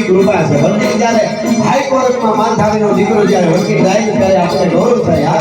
ઈશ્વરની કૃપા છે વકીલ જ્યારે હાઈકોર્ટમાં માનધારીનો દીકરો જ્યારે વકીલ થાય ત્યારે આપણે ગૌરવ થાય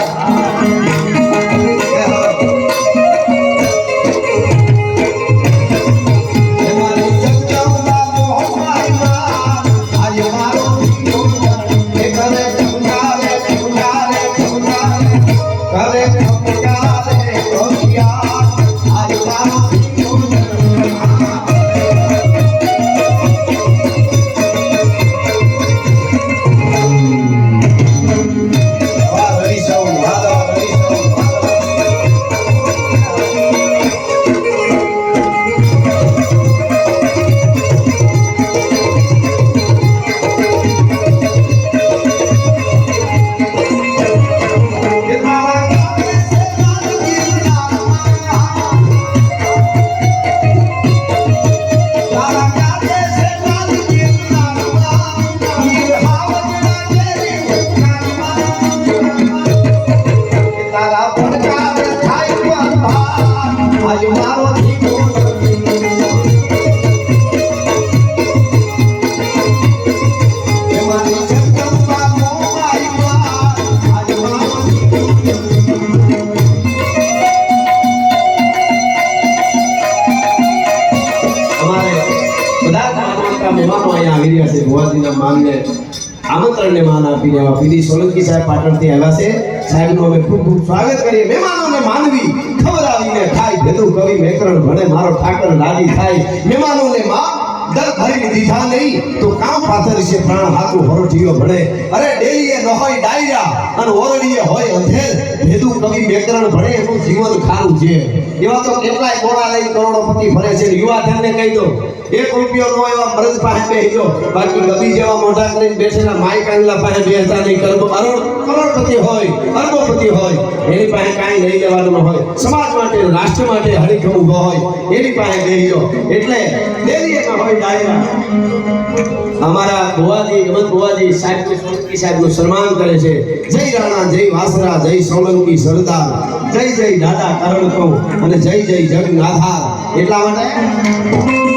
આમંત્રણને માન આપીને આવા પીડી સોલંકી સાહેબ પાટણથી આવ્યા છે સાહેબનું અમે ખૂબ ખૂબ સ્વાગત કરીએ મહેમાનોને માનવી ખવડાવીને ખાય ભેદું કવિ મેકરણ ભણે મારો ઠાકર રાજી થાય મહેમાનોને માં દર ભરી દીધા નહીં તો કામ પાથર છે પ્રાણ હાથું હરોઠીઓ ભણે અરે ડેલીએ ન હોય ડાયરા અને ઓરડીએ હોય અંધેર ભેદું કવિ મેકરણ ભણે એનું જીવન ખારું છે એવા તો કેટલાય કોણા લઈ કરોડોપતિ ફરે છે યુવા ધનને કહી દો 1 રૂપિયો નો એવા મરદ પાસે બેહજો બાકી ગબી જેવા મોઢા કરીને બેઠેલા માઈ કાંગલા પાસે બેસતા નહીં કરોડપતિ હોય અરબોપતિ હોય એની પાસે કાંઈ લઈ લેવાનું હોય સમાજ માટે રાષ્ટ્ર માટે હરીખ ઊભો હોય એની પાસે બેહજો એટલે દેવીએ ન હોય ડાયરા અમારા ભુવાજી હેમંત ભુવાજી સાહેબ સોલંકી સાહેબનું સન્માન કરે છે જય રાણા જય વાસરા જય સોલંકી સરદાર જય જય દાદા કરણકો અને જય જય જગન્નાથા એટલા માટે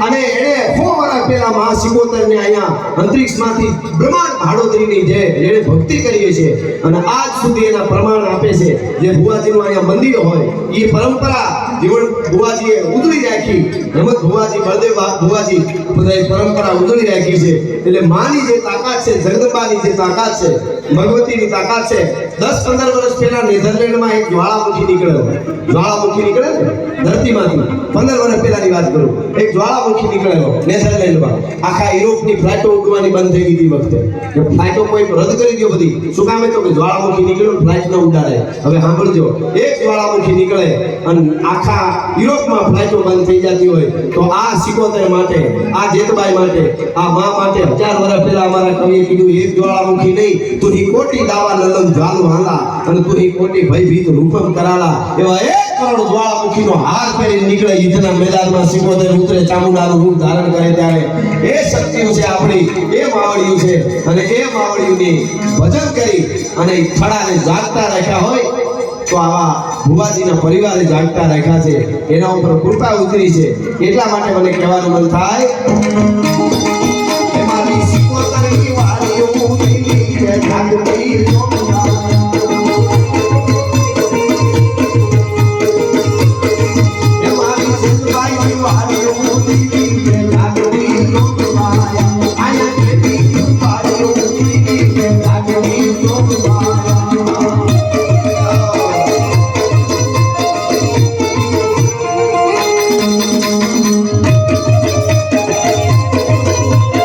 અને એણે 100 વર્ષ પહેલા મહાસિકોતરને અહીંયા અંતરિક્ષમાંથી બ્રહ્માંડ ભાડોદરીની જેણે ભક્તિ કરી છે અને આજ સુધી એના પ્રમાણ આપે છે. જે ભુવાજીનું અહીંયા મંદિર હોય એ પરંપરા જીવન ભુવાજીએ ઉજળી રાખી. હેમંત ભુવાજી, બળદેવ ભુવાજી બધાએ પરંપરા ઉજળી રાખી છે. એટલે માની જે તાકાત છે, જગદંબાની જે તાકાત છે, ભગવતીની તાકાત છે. 10-15 વર્ષ પહેલા નેધરલેન્ડમાં એક જ્વાળામુખી નીકળ્યો. જ્વાળામુખી નીકળે ને ધરતીમાંથી, 15 વર્ષ પહેલાની વાત કરું. એક જ્વાળામુખી નીકળ્યો નેધરલેન્ડમાં. આખા યુરોપની ફ્લાઇટો ઉડવાની બંધ થઈ ગઈ વખતે કે ફ્લાઇટો કોઈ રદ કરી દો બધી. શું કામ? તો કે જ્વાળામુખી નીકળ્યો, ફ્લાઇટ ન ઉડાડે. હવે સાંભળજો, એક જ્વાળામુખી નીકળે અને આખા યુરોપમાં ફ્લાઇટો બંધ થઈ જતી હોય તો આ સિકોતર માટે, આ જેતબાઈ માટે, આ મા માટે 1000 વર્ષ પહેલા અમારા કવિએ કીધું, એક જ્વાળામુખી નહીં તુહી કોટી દાવા નલન જ્વાલુ હાલા અને તુહી કોટી ભયભીત રૂપમ કરાલા. એવા 1 કરોડ જ્વાળામુખીનો હાર પહેરી નીકળે યુદ્ધના મેદાનમાં. સિકોતર ઉતરે, ચામુંડાનું રૂપ ધારણ કરે ત્યારે એ શક્તિઓ છે આપણી, એ માવડિયું છે. અને એ માવડિયુંની ભજન કરી અને થડાને જાગતા રાખ્યા હોય તો આવા ભુવાજીના પરિવારે જાગતા રાખ્યા છે. એના ઉપર કૃપા ઉતરી છે. એટલા માટે મને કહેવાનું મન થાય, મારી સિકોતરની વાડીઓ જાગતી